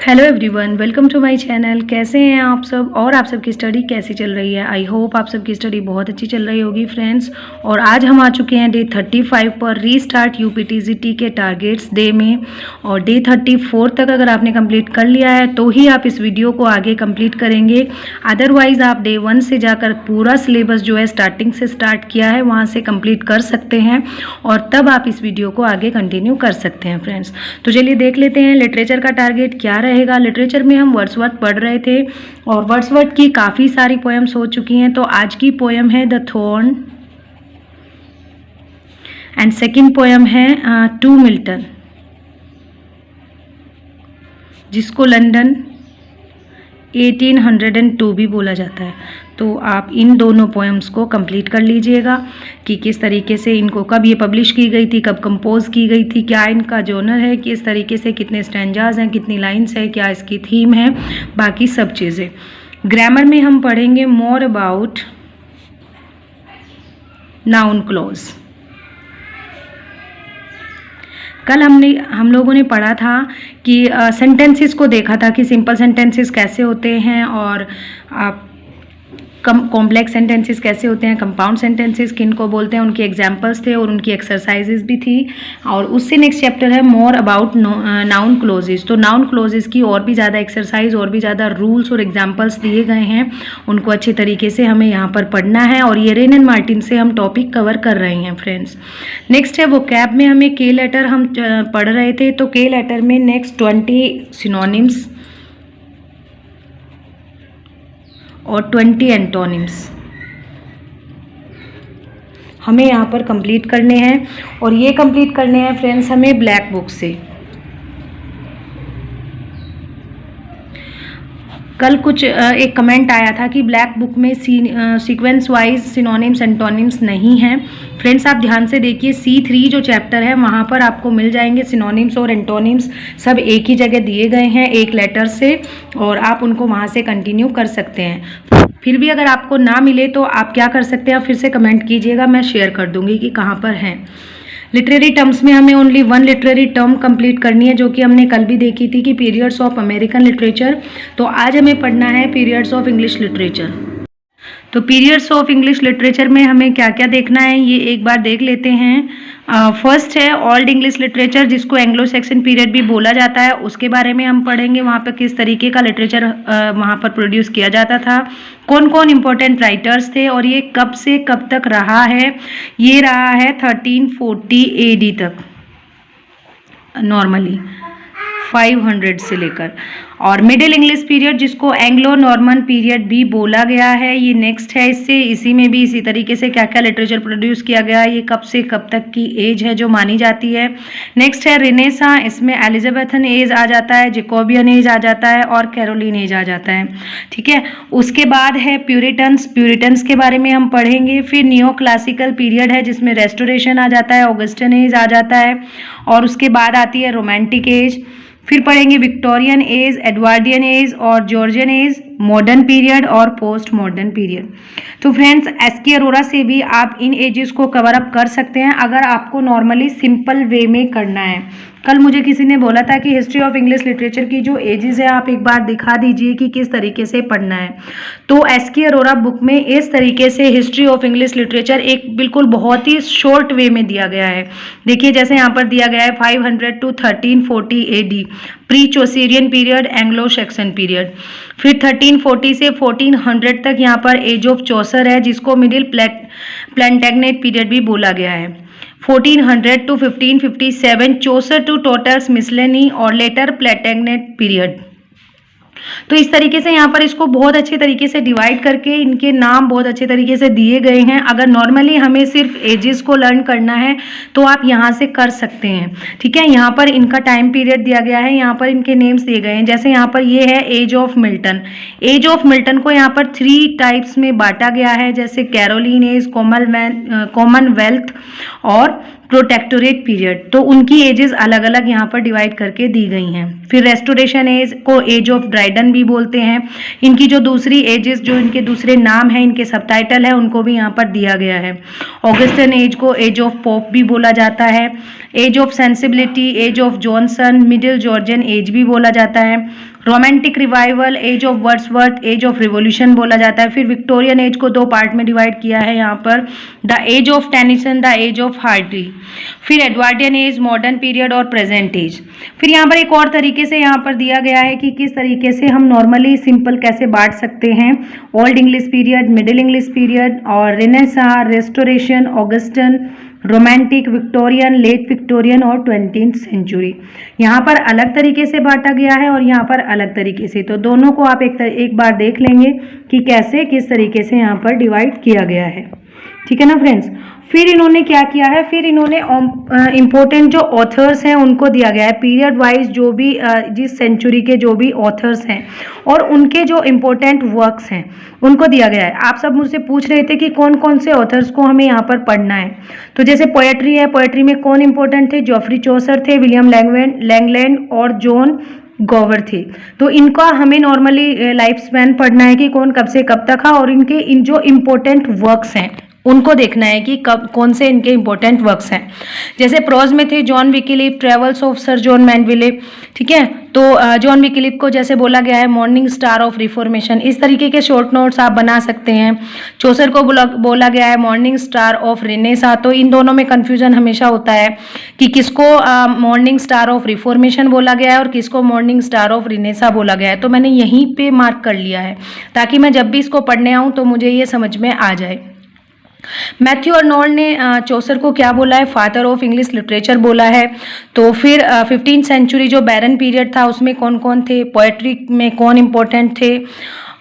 Hello everyone, welcome to my channel. कैसे हैं आप सब और आप सबकी स्टडी कैसी चल रही है? आई होप आप सबकी स्टडी बहुत अच्छी चल रही होगी फ्रेंड्स। और आज हम आ चुके हैं डे 35 पर रीस्टार्ट यूपीटीजीटी के टारगेट्स डे में। और डे 34 तक अगर आपने कंप्लीट कर लिया है तो ही आप इस वीडियो को आगे कंप्लीट करेंगे। अदरवाइज़ आप डे 1 से जाकर पूरा सिलेबस जो है स्टार्टिंग से स्टार्ट किया है वहाँ से कंप्लीट कर सकते हैं और तब आप इस वीडियो को आगे कंटिन्यू कर सकते हैं फ्रेंड्स। तो चलिए देख लेते हैं लिटरेचर का टारगेट क्या रहेगा। लिटरेचर में हम वर्ड्सवर्थ पढ़ रहे थे और वर्ड्सवर्थ की काफ़ी सारी पोएम्स हो चुकी हैं। तो आज की पोएम है the thorn and second poem है टू मिल्टन, जिसको लंदन 1802 भी बोला जाता है। तो आप इन दोनों पोएम्स को कंप्लीट कर लीजिएगा कि किस तरीके से इनको, कब ये पब्लिश की गई थी, कब कंपोज की गई थी, क्या इनका जॉनर है, किस तरीके से, कितने स्टैंजाज हैं, कितनी लाइंस है, क्या इसकी थीम है, बाकी सब चीज़ें। ग्रामर में हम पढ़ेंगे मोर अबाउट नाउन क्लॉज। कल हम लोगों ने पढ़ा था कि सेंटेंसेस को देखा था कि सिंपल सेंटेंसेस कैसे होते हैं और कॉम्प्लेक्स सेंटेंसेस कैसे होते हैं, कंपाउंड सेंटेंसेस किन को बोलते हैं, उनके एग्जांपल्स थे और उनकी एक्सरसाइजेस भी थी। और उससे नेक्स्ट चैप्टर है मोर अबाउट नाउन क्लोजेस। तो नाउन क्लोजेस की और भी ज़्यादा एक्सरसाइज, और भी ज़्यादा रूल्स और एग्जांपल्स दिए गए हैं, उनको अच्छे तरीके से हमें यहाँ पर पढ़ना है। और ये रेन एंड मार्टिन से हम टॉपिक कवर कर रहे हैं फ्रेंड्स। नेक्स्ट है वोकैब में हमें के लेटर हम पढ़ रहे थे। तो के लेटर में नेक्स्ट 20 सिनोनिम्स और 20 एंटोनिम्स हमें यहाँ पर कंप्लीट करने हैं। और ये कंप्लीट करने हैं फ्रेंड्स हमें ब्लैक बुक से। कल कुछ एक कमेंट आया था कि ब्लैक बुक में सीक्वेंस वाइज सिनोनिम्स एंटोनिम्स नहीं हैं। फ्रेंड्स आप ध्यान से देखिए, C3 जो चैप्टर है वहाँ पर आपको मिल जाएंगे सिनोनिम्स और एंटोनिम्स, सब एक ही जगह दिए गए हैं एक लेटर से, और आप उनको वहाँ से कंटिन्यू कर सकते हैं। फिर भी अगर आपको ना मिले तो आप क्या कर सकते हैं, फिर से कमेंट कीजिएगा, मैं शेयर कर दूँगी कि कहाँ पर हैं। लिटरेरी टर्म्स में हमें ओनली 1 लिटरेरी टर्म कंप्लीट करनी है, जो कि हमने कल भी देखी थी कि पीरियड्स ऑफ अमेरिकन लिटरेचर। तो आज हमें पढ़ना है पीरियड्स ऑफ इंग्लिश लिटरेचर। तो पीरियड्स ऑफ इंग्लिश लिटरेचर में हमें क्या क्या देखना है ये एक बार देख लेते हैं। फर्स्ट है ओल्ड इंग्लिश लिटरेचर, जिसको एंग्लो सेक्सन पीरियड भी बोला जाता है, उसके बारे में हम पढ़ेंगे। वहाँ पर किस तरीके का लिटरेचर वहाँ पर प्रोड्यूस किया जाता था, कौन कौन इम्पोर्टेंट राइटर्स थे और ये कब से कब तक रहा है। ये रहा है 1340 AD तक नॉर्मली, 500 से लेकर। और मिडिल इंग्लिश पीरियड, जिसको एंग्लो नॉर्मन पीरियड भी बोला गया है, ये नेक्स्ट है इससे। इसी में भी इसी तरीके से क्या क्या लिटरेचर प्रोड्यूस किया गया है, ये कब से कब तक की एज है जो मानी जाती है। नेक्स्ट है रिनेसा, इसमें एलिजाबेथन एज आ जाता है, जेकोबियन एज आ जाता है और कैरोलिन एज आ जाता है, ठीक है। उसके बाद है प्यूरिटन्स, प्यूरिटन्स के बारे में हम पढ़ेंगे। फिर नियो क्लासिकल पीरियड है, जिसमें रेस्टोरेशन आ जाता है, ऑगस्टन एज आ जाता है, और उसके बाद आती है रोमांटिक एज। फिर पढ़ेंगे विक्टोरियन एज, एडवर्डियन एज और जॉर्जियन एज, मॉडर्न पीरियड और पोस्ट मॉडर्न पीरियड। तो फ्रेंड्स एसके अरोरा से भी आप इन एजेस को कवर अप कर सकते हैं अगर आपको नॉर्मली सिंपल वे में करना है। कल मुझे किसी ने बोला था कि हिस्ट्री ऑफ इंग्लिश लिटरेचर की जो एजेस है आप एक बार दिखा दीजिए कि किस तरीके से पढ़ना है। तो एसके अरोरा बुक में इस तरीके से हिस्ट्री ऑफ इंग्लिश लिटरेचर एक बिल्कुल बहुत ही शॉर्ट वे में दिया गया है। देखिए जैसे यहाँ पर दिया गया है 500 to 1340 AD, pre Chaucerian period, Anglo Saxon period. फिर 1340 से 1400 तक यहाँ पर एज ऑफ चौसर है, जिसको मिडिल प्लेंटेगनेट पीरियड भी बोला गया है। 1400 to 1557 चौसर टू टोटल्स मिसलेनी और लेटर प्लेटेगनेट पीरियड। तो इस तरीके से यहाँ पर इसको बहुत अच्छे तरीके से डिवाइड करके इनके नाम बहुत अच्छे तरीके से दिए गए हैं। अगर नॉर्मली हमें सिर्फ एजेस को लर्न करना है तो आप यहाँ से कर सकते हैं, ठीक है। यहाँ पर इनका टाइम पीरियड दिया गया है, यहाँ पर इनके नेम्स दिए गए हैं। जैसे यहाँ पर ये है age of Milton. Age of Milton को यहाँ पर 3 टाइप्स में बांटा गया है, जैसे कैरोलिन एज, कॉमनवेल्थ और प्रोटेक्टोरेट पीरियड। तो उनकी एजेस अलग अलग यहाँ पर डिवाइड करके दी गई हैं। फिर रेस्टोरेशन एज को एज ऑफ ड्राइडन भी बोलते हैं। इनकी जो दूसरी एजेस, जो इनके दूसरे नाम हैं, इनके सबटाइटल है, उनको भी यहाँ पर दिया गया है। ऑगस्टन एज को एज ऑफ पोप भी बोला जाता है। Age of sensibility, age of Johnson, middle Georgian age भी बोला जाता है। Romantic revival, age of Wordsworth, age of revolution बोला जाता है। फिर विक्टोरियन एज को दो पार्ट में डिवाइड किया है यहाँ पर, the age of Tennyson, the age of Hardy. फिर एडवर्डियन एज, मॉडर्न पीरियड और प्रेजेंट एज। फिर यहाँ पर एक और तरीके से यहाँ पर दिया गया है कि किस तरीके से हम नॉर्मली सिंपल कैसे बांट सकते हैं, old English period, middle English period और Renaissance, restoration, Augustan, romantic, Victorian, late Victorian और 20th सेंचुरी। यहाँ पर अलग तरीके से बांटा गया है और यहाँ पर अलग तरीके से, तो दोनों को आप एक बार देख लेंगे कि कैसे किस तरीके से यहाँ पर डिवाइड किया गया है। ठीक है ना फ्रेंड्स। फिर इन्होंने क्या किया है, फिर इन्होंने इम्पोर्टेंट जो ऑथर्स हैं उनको दिया गया है, पीरियड वाइज जो भी जिस सेंचुरी के जो भी ऑथर्स हैं और उनके जो इम्पोर्टेंट वर्क्स हैं उनको दिया गया है। आप सब मुझसे पूछ रहे थे कि कौन कौन से ऑथर्स को हमें यहाँ पर पढ़ना है। तो जैसे पोएट्री है, पोएट्री में कौन इंपॉर्टेंट थे, जॉफ्री चौसर थे, विलियम लैंगलैंड और जॉन गॉवर थे। तो इनका हमें नॉर्मली लाइफ स्पैन पढ़ना है कि कौन कब से कब तक था और इनके इन जो इम्पोर्टेंट वर्क्स हैं उनको देखना है कि कब कौन से इनके इंपॉर्टेंट वर्क्स हैं। जैसे प्रोज में थे John Wycliffe, travels of Sir John Mandeville. ठीक है, तो जॉन विकिलिफ को जैसे बोला गया है मॉर्निंग स्टार ऑफ रिफॉर्मेशन, इस तरीके के शॉर्ट नोट्स आप बना सकते हैं। चौसर को बोला गया है मॉर्निंग स्टार ऑफ रिनेसा। तो इन दोनों में कन्फ्यूजन हमेशा होता है कि किसको मॉर्निंग स्टार ऑफ रिफॉर्मेशन बोला गया है और किसको मॉर्निंग स्टार ऑफ रिनेसा बोला गया है। तो मैंने यहीं पे मार्क कर लिया है ताकि मैं जब भी इसको पढ़ने आऊँ तो मुझे ये समझ में आ जाए। मैथ्यू अर्नोल्ड ने चौसर को क्या बोला है, फादर ऑफ इंग्लिश लिटरेचर बोला है। तो फिर 15th सेंचुरी जो बैरन पीरियड था उसमें कौन कौन थे, पोएट्री में कौन इंपॉर्टेंट थे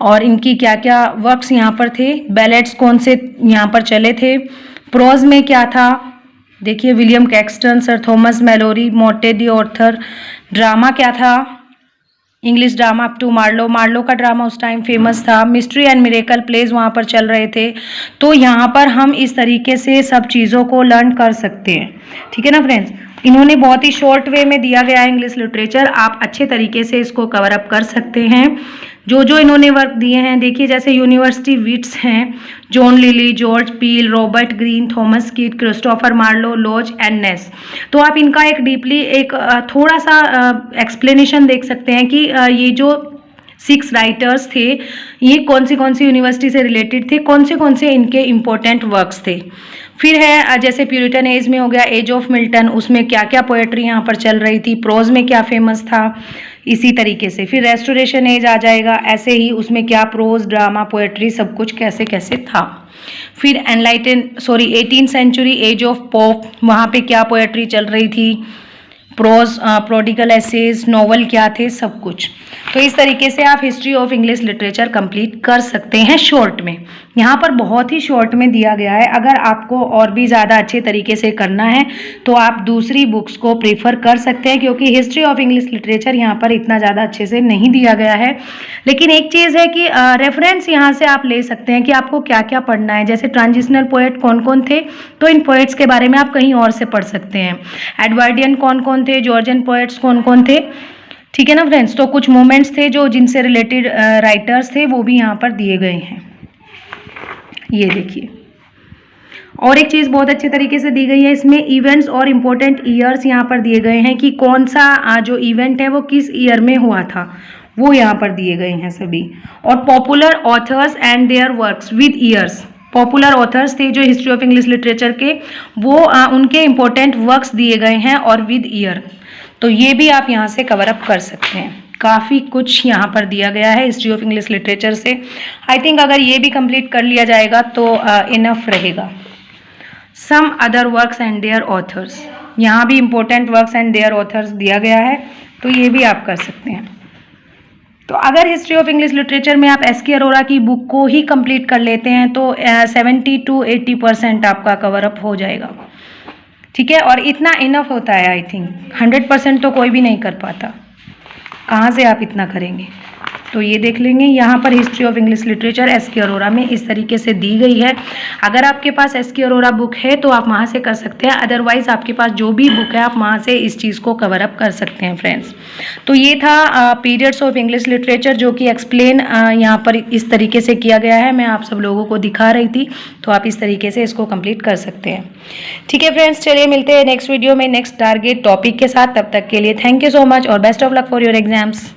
और इनकी क्या क्या वर्क्स यहाँ पर थे, बैलेट्स कौन से यहाँ पर चले थे, प्रोज में क्या था, देखिए William Caxton, sir Thomas Malory, Morte d' Arthur, drama क्या था, English drama up to Marlowe का ड्रामा उस टाइम फेमस था, मिस्ट्री एंड मिरेकल प्लेज वहाँ पर चल रहे थे। तो यहाँ पर हम इस तरीके से सब चीज़ों को लर्न कर सकते हैं। ठीक है ना फ्रेंड्स। इन्होंने बहुत ही शॉर्ट वे में दिया गया है इंग्लिश लिटरेचर, आप अच्छे तरीके से इसको कवर अप कर सकते हैं। जो इन्होंने वर्क दिए हैं देखिए, जैसे यूनिवर्सिटी विट्स हैं, John Lyly, George Peele, Robert Greene, Thomas Kyd, Christopher Marlowe, Lodge and Nashe. तो आप इनका एक डीपली एक थोड़ा सा एक्सप्लेनेशन देख सकते हैं कि ये जो 6 राइटर्स थे ये कौन सी यूनिवर्सिटी से रिलेटेड थे, कौन से इनके इम्पोर्टेंट वर्क्स थे। फिर है जैसे प्यूरिटन एज में हो गया एज ऑफ मिल्टन, उसमें क्या क्या पोएट्री यहाँ पर चल रही थी, प्रोज में क्या फेमस था, इसी तरीके से। फिर रेस्टोरेशन एज आ जाएगा, ऐसे ही उसमें क्या प्रोज, ड्रामा, पोएट्री सब कुछ कैसे कैसे था। फिर 18th century as of pop, वहाँ पे क्या पोएट्री चल रही थी, प्रोज, प्रोडिगल एसेज, नॉवल क्या थे, सब कुछ। तो इस तरीके से आप history of English literature complete कर सकते हैं शॉर्ट में। यहाँ पर बहुत ही शॉर्ट में दिया गया है। अगर आपको और भी ज़्यादा अच्छे तरीके से करना है तो आप दूसरी बुक्स को प्रीफर कर सकते हैं, क्योंकि हिस्ट्री ऑफ इंग्लिश लिटरेचर यहाँ पर इतना ज़्यादा अच्छे से नहीं दिया गया है। लेकिन एक चीज़ है कि रेफरेंस यहाँ से आप ले सकते हैं कि आपको क्या क्या पढ़ना है। जैसे ट्रांजिशनल पोएट कौन कौन थे, तो इन पोएट्स के बारे में आप कहीं और से पढ़ सकते हैं। एडवर्डियन कौन कौन थे, जॉर्जियन पोएट्स कौन कौन थे। ठीक है ना फ्रेंड्स। तो कुछ मोमेंट्स थे जो जिनसे रिलेटेड राइटर्स थे वो भी यहाँ पर दिए गए हैं, ये देखिए। और एक चीज़ बहुत अच्छे तरीके से दी गई है, इसमें इवेंट्स और इम्पोर्टेंट ईयर्स यहाँ पर दिए गए हैं कि कौन सा जो इवेंट है वो किस ईयर में हुआ था, वो यहाँ पर दिए गए हैं सभी। और popular authors and there works with years, popular authors थे जो हिस्ट्री ऑफ इंग्लिश लिटरेचर के, वो उनके इम्पोर्टेंट वर्क्स दिए गए हैं और विद ईयर। तो ये भी आप यहाँ से कवर अप कर सकते हैं। काफ़ी कुछ यहाँ पर दिया गया है हिस्ट्री ऑफ इंग्लिश लिटरेचर से। आई थिंक अगर ये भी कंप्लीट कर लिया जाएगा तो इनफ रहेगा। Some other works and their authors, यहाँ भी important works and their authors दिया गया है, तो ये भी आप कर सकते हैं। तो अगर हिस्ट्री ऑफ इंग्लिश लिटरेचर में आप एस.के. अरोरा की बुक को ही कंप्लीट कर लेते हैं तो 70 to 80% आपका कवर अप हो जाएगा। ठीक है, और इतना इनफ होता है। आई थिंक 100% तो कोई भी नहीं कर पाता, कहाँ से आप इतना करेंगे। तो ये देख लेंगे, यहाँ पर history of English literature SK. Arora में इस तरीके से दी गई है। अगर आपके पास एस.के. अरोरा बुक है तो आप वहाँ से कर सकते हैं, अदरवाइज आपके पास जो भी बुक है आप वहाँ से इस चीज़ को कवर अप कर सकते हैं फ्रेंड्स। तो ये था पीरियड्स ऑफ इंग्लिश लिटरेचर, जो कि एक्सप्लेन यहाँ पर इस तरीके से किया गया है। मैं आप सब लोगों को दिखा रही थी, तो आप इस तरीके से इसको कंप्लीट कर सकते हैं। ठीक है फ्रेंड्स, चलिए मिलते हैं नेक्स्ट वीडियो में नेक्स्ट टारगेट टॉपिक के साथ। तब तक के लिए थैंक यू सो मच और best of luck for your exams.